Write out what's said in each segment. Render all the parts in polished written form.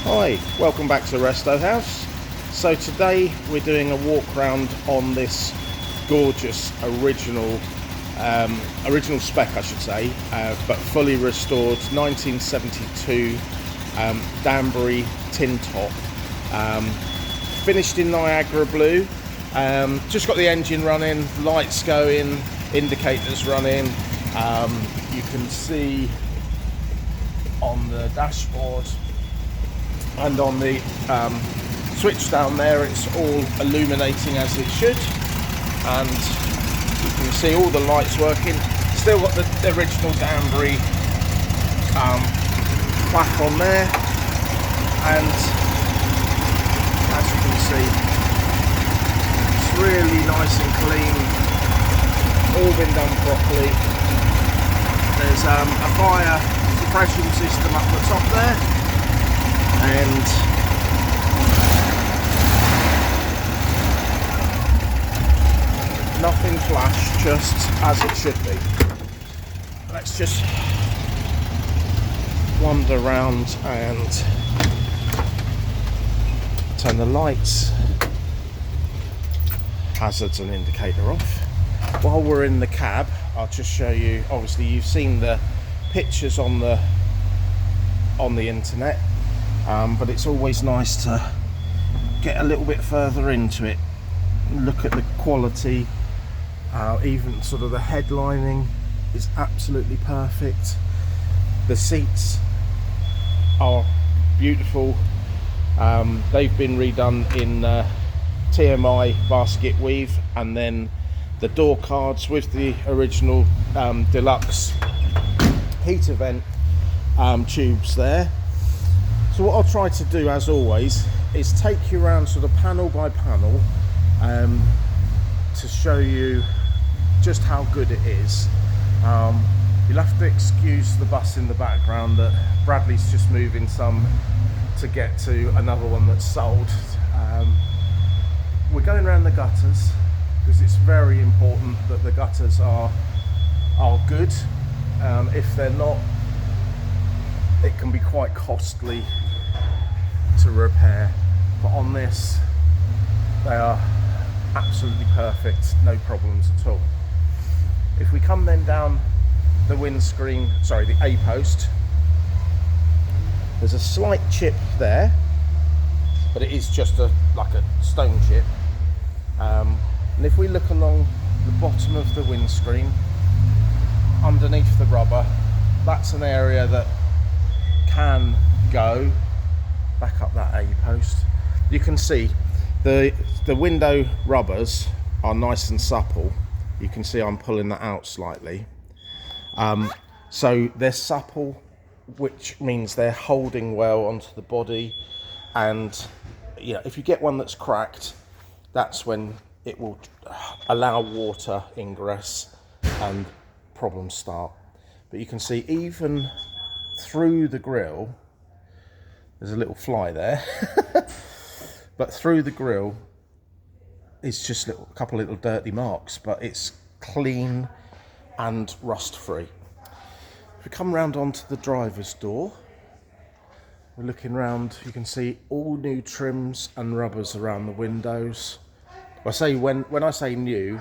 Hi, welcome back to Resto House. So today we're doing a walk round on this gorgeous original spec, I should say, but fully restored 1972 Danbury tin top, finished in Niagara blue. Just got the engine running, lights going, indicators running. You can see on the dashboard and on the switch down there, it's all illuminating as it should, and you can see all the lights working. Still got the original Danbury plaque on there, and as you can see, it's really nice and clean, all been done properly. There's a fire suppression system up the top there, and nothing flashed, just as it should be. Let's just wander around and turn the lights, hazards and indicator off. While we're in the cab, I'll just show you, obviously you've seen the pictures on the internet, but it's always nice to get a little bit further into it, look at the quality. Even sort of the headlining is absolutely perfect. The seats are beautiful. They've been redone in TMI basket weave, and then the door cards with the original deluxe heater vent tubes there. So what I'll try to do, as always, is take you around sort of panel by panel to show you just how good it is. You'll have to excuse the bus in the background, that Bradley's just moving some to get to another one that's sold. We're going around the gutters because it's very important that the gutters are good. If they're not, it can be quite costly to repair, but on this they are absolutely perfect, no problems at all. If we come then down the windscreen, sorry, the A-post, there's a slight chip there, but it is just like a stone chip. And if we look along the bottom of the windscreen, underneath the rubber, that's an area that can go back up that A-post. You can see the window rubbers are nice and supple. You can see I'm pulling that out slightly. So they're supple, which means they're holding well onto the body. And you know, if you get one that's cracked, that's when it will allow water ingress and problems start. But you can see even through the grille, there's a little fly there, but through the grille it's just a couple of little dirty marks, but it's clean and rust free. If we come round onto the driver's door, we're looking round, you can see all new trims and rubbers around the windows. I say when I say new,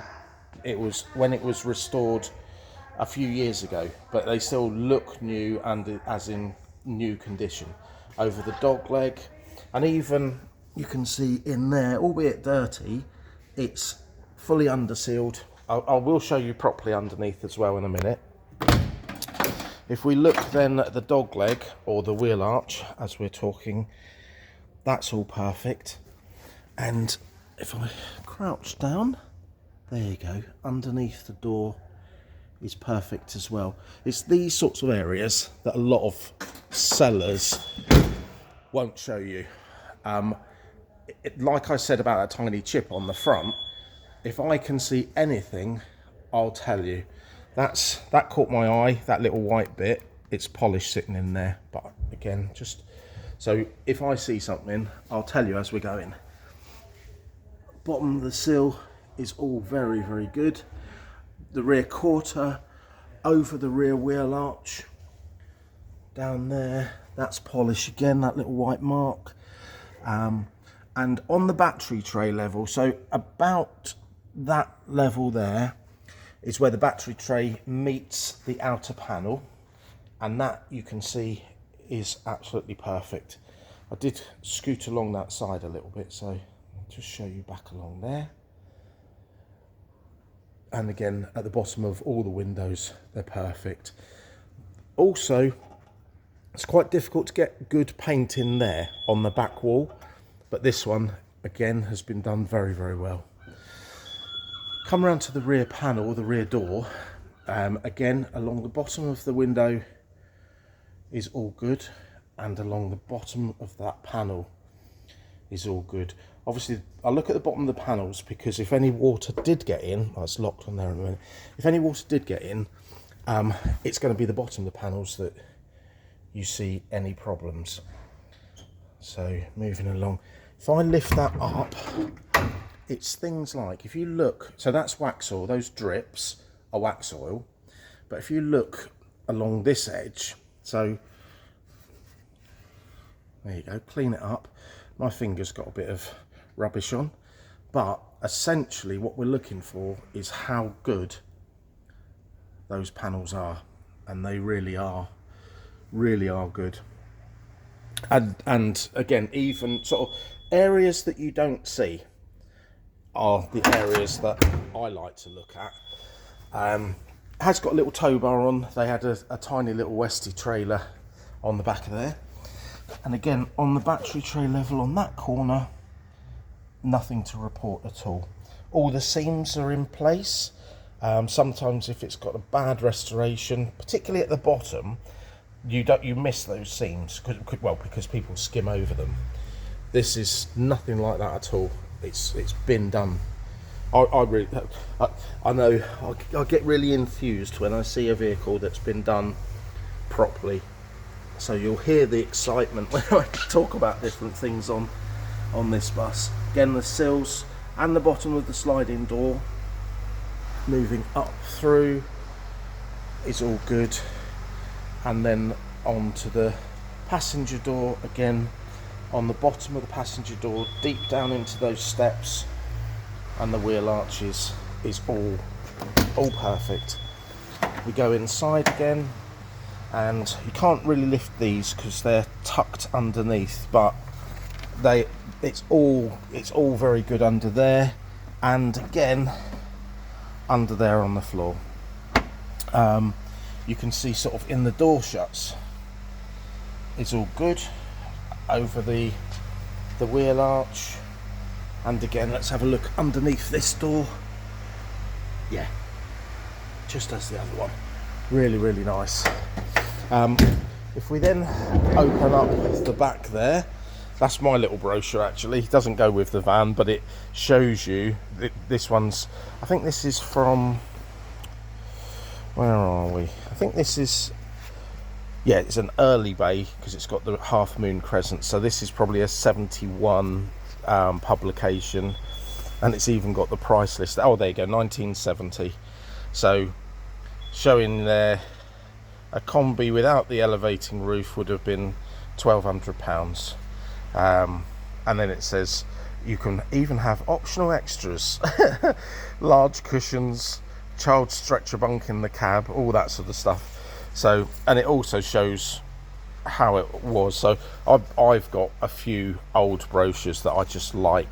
it was when it was restored a few years ago, but they still look new and as in new condition. Over the dog leg, and even you can see in there, albeit dirty, it's fully undersealed. I will show you properly underneath as well in a minute. If we look then at the dog leg, or the wheel arch as we're talking, that's all perfect. And if I crouch down, there you go, underneath the door is perfect as well. It's these sorts of areas that a lot of sellers won't show you. Like I said about that tiny chip on the front, if I can see anything, I'll tell you. That caught my eye, that little white bit. It's polish sitting in there, but again, just so if I see something, I'll tell you as we're going. Bottom of the sill is all very, very good. The rear quarter over the rear wheel arch, down there, that's polish again, that little white mark. And on the battery tray level, so about that level there is where the battery tray meets the outer panel, and that you can see is absolutely perfect. I did scoot along that side a little bit, so I'll just show you back along there. And again, at the bottom of all the windows, they're perfect. Also, it's quite difficult to get good paint in there on the back wall, but this one, again, has been done very, very well. Come around to the rear panel, the rear door. Again, along the bottom of the window is all good, and along the bottom of that panel is all good. Obviously, I look at the bottom of the panels because if any water did get in, oh, it's locked on there in a minute. If any water did get in, it's going to be the bottom of the panels that you see any problems. So moving along, if I lift that up, it's things like, if you look, so that's wax oil, those drips are wax oil, but if you look along this edge, so there you go, clean it up. My finger's got a bit of rubbish on, but essentially what we're looking for is how good those panels are, and they really are good. And again, even sort of areas that you don't see are the areas that I like to look at. Has got a little tow bar on. They had a tiny little Westie trailer on the back of there. And again, on the battery tray level on that corner, nothing to report at all. All the seams are in place. Sometimes if it's got a bad restoration, particularly at the bottom, you miss those seams because people skim over them. This is nothing like that at all. It's been done. I know I get really enthused when I see a vehicle that's been done properly. So you'll hear the excitement when I talk about different things on this bus. Again, the sills and the bottom of the sliding door moving up through is all good. And then onto the passenger door, again on the bottom of the passenger door, deep down into those steps and the wheel arches is all perfect. We go inside again, and you can't really lift these because they're tucked underneath, but it's all very good under there, and again under there on the floor. You can see sort of in the door shuts, it's all good over the wheel arch. And again, let's have a look underneath this door. Yeah, just as the other one. Really, really nice. If we then open up the back there, that's my little brochure actually. It doesn't go with the van, but it shows you this one's, I think this is from, where are we? I think this is, yeah, it's an early bay because it's got the half moon crescent. So this is probably a 71 publication, and it's even got the price list. Oh, there you go, 1970. So showing there, a combi without the elevating roof would have been £1,200. And then it says you can even have optional extras, large cushions, child stretcher bunk in the cab, all that sort of stuff. So, and it also shows how it was. So I've got a few old brochures that I just like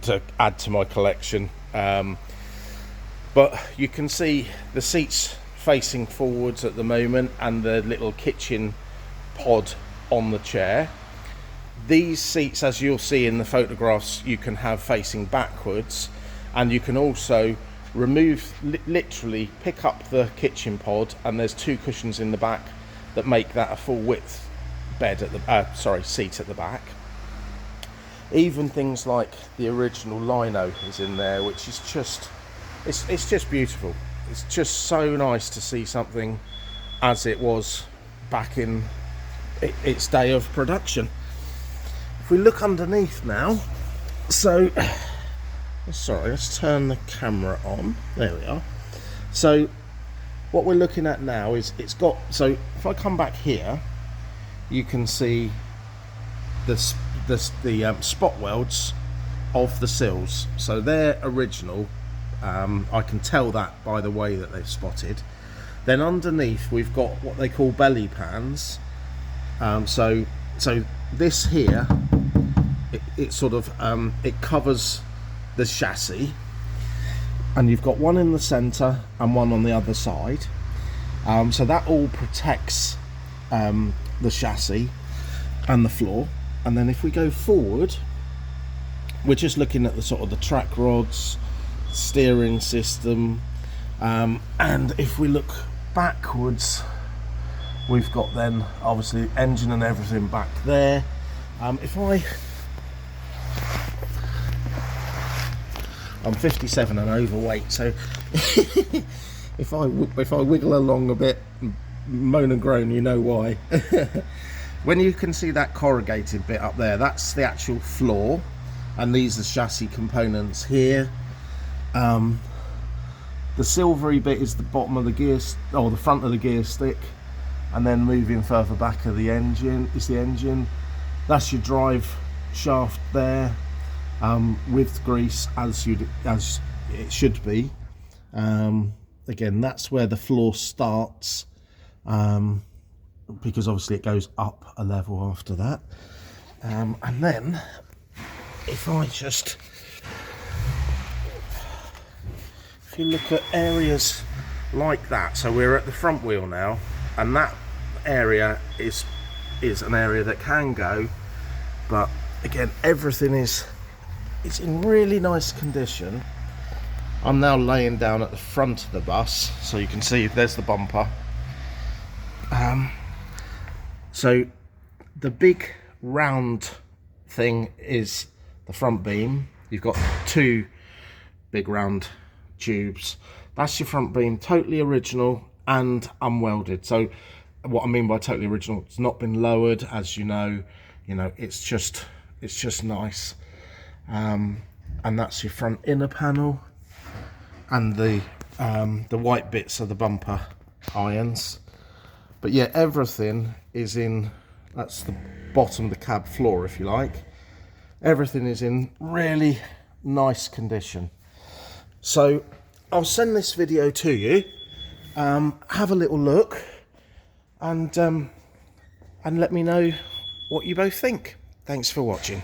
to add to my collection, but you can see the seats facing forwards at the moment and the little kitchen pod on the chair. These seats, as you'll see in the photographs, you can have facing backwards, and you can also remove, literally pick up the kitchen pod, and there's two cushions in the back that make that a full width bed at the seat at the back. Even things like the original lino is in there, which is just it's just beautiful. It's just so nice to see something as it was back in its day of production. If we look underneath now, so sorry, let's turn the camera on. There we are. So what we're looking at now is it's got, so if I come back here, you can see the spot welds of the sills, so they're original. I can tell that by the way that they've spotted. Then underneath we've got what they call belly pans. So this here, it sort of it covers the chassis, and you've got one in the center and one on the other side. So that all protects the chassis and the floor. And then if we go forward, we're just looking at the sort of the track rods, steering system, and if we look backwards, we've got then obviously engine and everything back there. I'm 57 and overweight, so if I wiggle along a bit, moan and groan, you know why. When you can see that corrugated bit up there, that's the actual floor, and these are chassis components here. The silvery bit is the bottom of the gear, or the front of the gear stick, and then moving further back of the engine is the engine. That's your drive shaft there, with grease as it should be. Again, that's where the floor starts, because obviously it goes up a level after that. And then if you look at areas like that, so we're at the front wheel now, and that area is an area that can go, but again, everything is in really nice condition. I'm now laying down at the front of the bus, so you can see there's the bumper. So the big round thing is the front beam. You've got two big round tubes. That's your front beam, totally original and unwelded. So what I mean by totally original, it's not been lowered, as you know, it's just nice. And that's your front inner panel, and the white bits are the bumper irons. But yeah, everything is in, that's the bottom of the cab floor, if you like. Everything is in really nice condition. So I'll send this video to you. Have a little look, and let me know what you both think. Thanks for watching.